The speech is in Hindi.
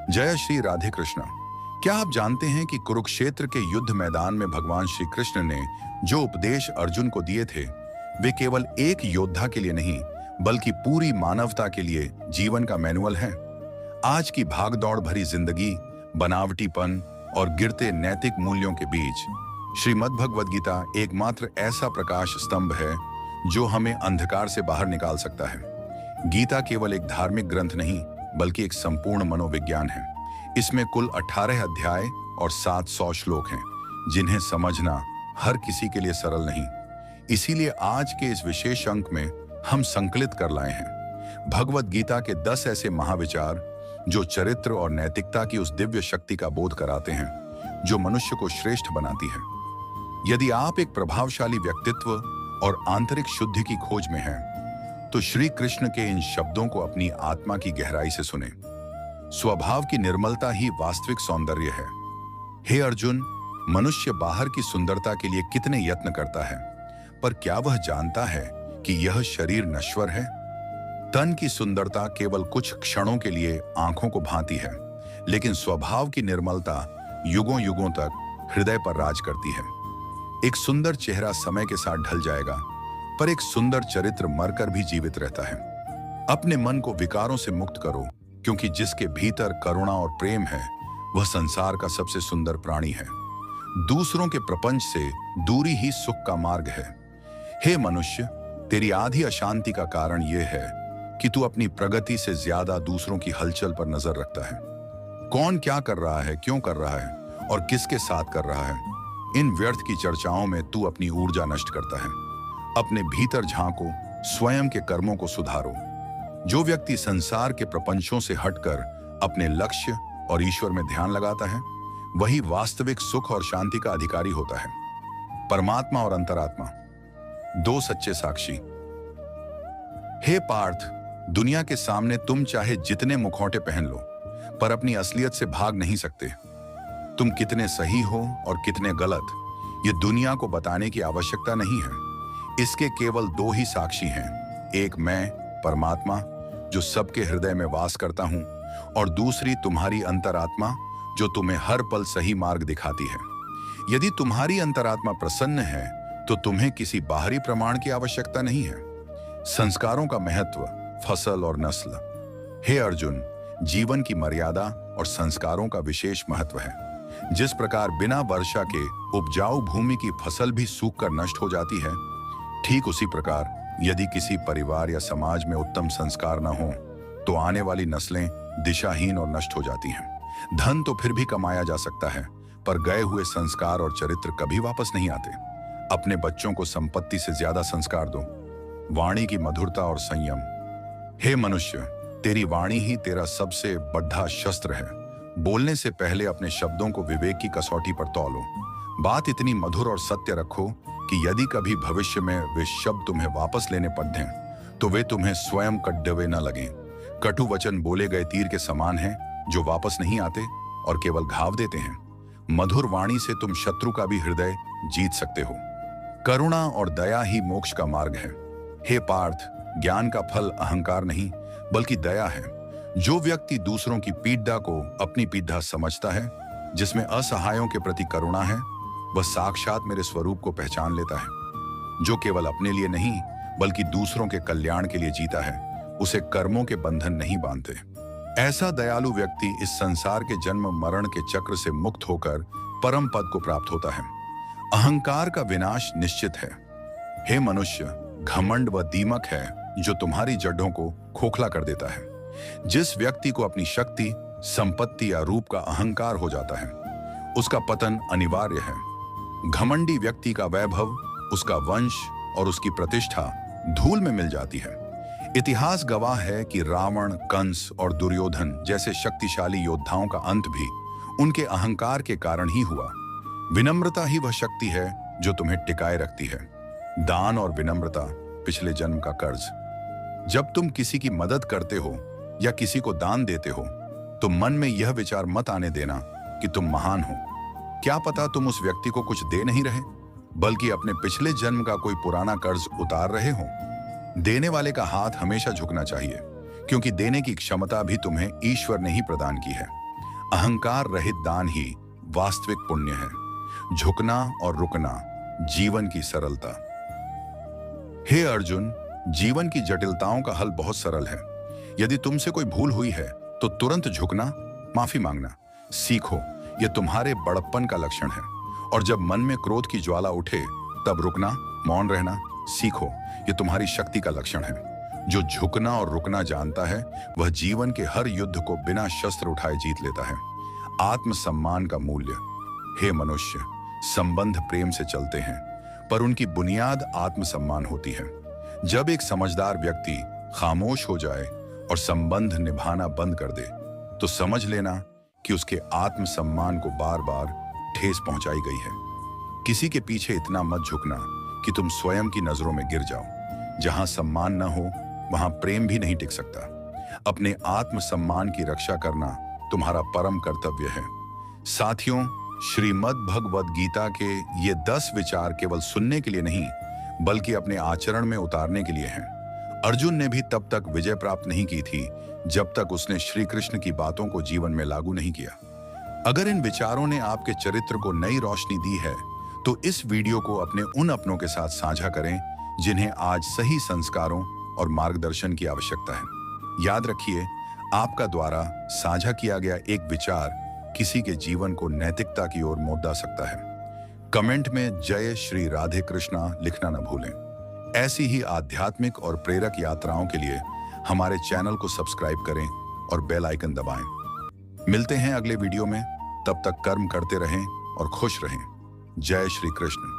जय श्री राधे कृष्ण। क्या आप जानते हैं कि कुरुक्षेत्र के युद्ध मैदान में भगवान श्री कृष्ण ने जो उपदेश अर्जुन को दिए थे, वे केवल एक योद्धा के लिए नहीं, बल्कि पूरी मानवता के लिए जीवन का मैनुअल है। आज की भागदौड़ भरी जिंदगी, बनावटीपन और गिरते नैतिक मूल्यों के बीच श्रीमद् भगवद गीता एकमात्र ऐसा प्रकाश स्तंभ है जो हमें अंधकार से बाहर निकाल सकता है। गीता केवल एक धार्मिक ग्रंथ नहीं, बल्कि एक संपूर्ण मनोविज्ञान है। इसमें कुल 18 अध्याय और 700 श्लोक हैं, जिन्हें समझना हर किसी के लिए सरल नहीं। इसीलिए आज के इस विशेष अंक में हम संकलित कर लाए हैं भगवद गीता के 10 ऐसे महाविचार जो चरित्र और नैतिकता की उस दिव्य शक्ति का बोध कराते हैं जो मनुष्य को श्रेष्ठ बनाती है। यदि आप एक प्रभावशाली व्यक्तित्व और आंतरिक शुद्धि की खोज में हैं, तो श्री कृष्ण के इन शब्दों को अपनी आत्मा की गहराई से सुने। स्वभाव की निर्मलता ही वास्तविक सौंदर्य है। हे अर्जुन, मनुष्य बाहर की सुंदरता के लिए कितने यत्न करता है, पर क्या वह जानता है कि यह शरीर नश्वर है? तन की सुंदरता केवल कुछ क्षणों के लिए आंखों को भाती है, लेकिन स्वभाव की निर्मलता युगों युगों तक हृदय पर राज करती है। एक सुंदर चेहरा समय के साथ ढल जाएगा, पर एक सुंदर चरित्र मरकर भी जीवित रहता है। अपने मन को विकारों से मुक्त करो, क्योंकि जिसके भीतर करुणा और प्रेम है, वह संसार का सबसे सुंदर प्राणी है। दूसरों के प्रपंच से दूरी ही सुख का मार्ग है। हे मनुष्य, तेरी आधी अशांति का कारण यह है कि तू अपनी प्रगति से ज्यादा दूसरों की हलचल पर नजर रखता है। कौन क्या कर रहा है, क्यों कर रहा है और किसके साथ कर रहा है, इन व्यर्थ की चर्चाओं में तू अपनी ऊर्जा नष्ट करता है। अपने भीतर झांको, स्वयं के कर्मों को सुधारो। जो व्यक्ति संसार के प्रपंचों से हटकर अपने लक्ष्य और ईश्वर में ध्यान लगाता है, वही वास्तविक सुख और शांति का अधिकारी होता है। परमात्मा और अंतरात्मा, दो सच्चे साक्षी। हे पार्थ, दुनिया के सामने तुम चाहे जितने मुखौटे पहन लो, पर अपनी असलियत से भाग नहीं सकते। तुम कितने सही हो और कितने गलत, ये दुनिया को बताने की आवश्यकता नहीं है। इसके केवल दो ही साक्षी हैं, एक मैं परमात्मा जो सबके हृदय में वास करता हूं, और दूसरी तुम्हारी अंतरात्मा जो तुम्हें हर पल सही मार्ग दिखाती है। यदि तुम्हारी अंतरात्मा प्रसन्न है, तो तुम्हें किसी बाहरी प्रमाण की आवश्यकता नहीं है। संस्कारों का महत्व, फसल और नस्ल। हे अर्जुन, जीवन की मर्यादा और संस्कारों का विशेष महत्व है। जिस प्रकार बिना वर्षा के उपजाऊ भूमि की फसल भी सूखकर नष्ट हो जाती है, ठीक उसी प्रकार यदि किसी परिवार या समाज में उत्तम संस्कार न हो, तो आने वाली नस्लें दिशाहीन और नष्ट हो जाती हैं। धन तो फिर भी कमाया जा सकता है, पर गए हुए संस्कार और चरित्र कभी वापस नहीं आते। अपने बच्चों को संपत्ति से ज्यादा संस्कार दो। वाणी की मधुरता और संयम। हे मनुष्य, तेरी वाणी ही तेरा सबसे बड़ा शस्त्र है। बोलने से पहले अपने शब्दों को विवेक की कसौटी पर तौलो। बात इतनी मधुर और सत्य रखो कि यदि कभी भविष्य में वे शब्द तुम्हें वापस लेने पड़ें, तो वे तुम्हें स्वयं कड़वे न लगें। कटु वचन बोले गए तीर के समान हैं, जो वापस नहीं आते और केवल घाव देते हैं। मधुर वाणी से तुम शत्रु का भी हृदय जीत सकते हो। करुणा और दया ही मोक्ष का मार्ग है। हे पार्थ, ज्ञान का फल अहंकार नहीं, बल्कि दया है। जो व्यक्ति दूसरों की पीड़ा को अपनी पीड़ा समझता है, जिसमें असहायों के प्रति करुणा है, वह साक्षात मेरे स्वरूप को पहचान लेता है। जो केवल अपने लिए नहीं, बल्कि दूसरों के कल्याण के लिए जीता है, उसे कर्मों के बंधन नहीं बांधते। ऐसा दयालु व्यक्ति इस संसार के जन्म मरण के चक्र से मुक्त होकर परम पद को प्राप्त होता है। अहंकार का विनाश निश्चित है। हे मनुष्य, घमंड वह दीमक है जो तुम्हारी जड़ों को खोखला कर देता है। जिस व्यक्ति को अपनी शक्ति, संपत्ति या रूप का अहंकार हो जाता है, उसका पतन अनिवार्य है। घमंडी व्यक्ति का वैभव, उसका वंश और उसकी प्रतिष्ठा धूल में मिल जाती है। इतिहास गवाह है कि रावण, कंस और दुर्योधन जैसे शक्तिशाली योद्धाओं का अंत भी उनके अहंकार के कारण ही हुआ। विनम्रता ही वह शक्ति है जो तुम्हें टिकाए रखती है। दान और विनम्रता पिछले जन्म का कर्ज। जब तुम किसी की मदद करते हो या किसी को दान देते हो, तो मन में यह विचार मत आने देना कि तुम महान हो। क्या पता तुम उस व्यक्ति को कुछ दे नहीं रहे, बल्कि अपने पिछले जन्म का कोई पुराना कर्ज उतार रहे हो। देने वाले का हाथ हमेशा झुकना चाहिए, क्योंकि देने की क्षमता भी तुम्हें ईश्वर ने ही प्रदान की है। अहंकार रहित दान ही वास्तविक पुण्य है। झुकना और रुकना जीवन की सरलता। हे अर्जुन, जीवन की जटिलताओं का हल बहुत सरल है। यदि तुमसे कोई भूल हुई है तो तुरंत झुकना, माफी मांगना सीखो। यह तुम्हारे बड़प्पन का लक्षण है। और जब मन में क्रोध की ज्वाला उठे तब रुकना, मौन रहना सीखो। यह तुम्हारी शक्ति का लक्षण है। जो झुकना और रुकना जानता है वह जीवन के हर युद्ध को बिना शस्त्र उठाए जीत लेता है। आत्मसम्मान का मूल्य। हे मनुष्य, संबंध प्रेम से चलते हैं पर उनकी बुनियाद आत्मसम्मान होती है। जब एक समझदार व्यक्ति खामोश हो जाए और संबंध निभाना बंद कर दे तो समझ लेना कि उसके आत्मसम्मान को बार बार ठेस पहुंचाई गई है। किसी के पीछे इतना मत झुकना कि तुम स्वयं की नजरों में गिर जाओ। जहां सम्मान न हो वहां प्रेम भी नहीं टिक सकता। अपने आत्मसम्मान की रक्षा करना तुम्हारा परम कर्तव्य है। साथियों, श्रीमद् भगवद गीता के ये 10 विचार केवल सुनने के लिए नहीं बल्कि अपने आचरण में उतारने के लिए हैं। अर्जुन ने भी तब तक विजय प्राप्त नहीं की थी जब तक उसने श्री कृष्ण की बातों को जीवन में लागू नहीं किया। अगर इन विचारों ने आपके चरित्र को नई रोशनी दी है तो इस वीडियो को अपने उन अपनों के साथ साझा करें जिन्हें आज सही संस्कारों और मार्गदर्शन की आवश्यकता है। याद रखिए, आपका द्वारा साझा किया गया एक विचार किसी के जीवन को नैतिकता की ओर मोड़ ला सकता है। कमेंट में जय श्री राधे कृष्णा लिखना न भूलें। ऐसी ही आध्यात्मिक और प्रेरक यात्राओं के लिए हमारे चैनल को सब्सक्राइब करें और बेल आइकन दबाएं। मिलते हैं अगले वीडियो में। तब तक कर्म करते रहें और खुश रहें। जय श्री कृष्ण।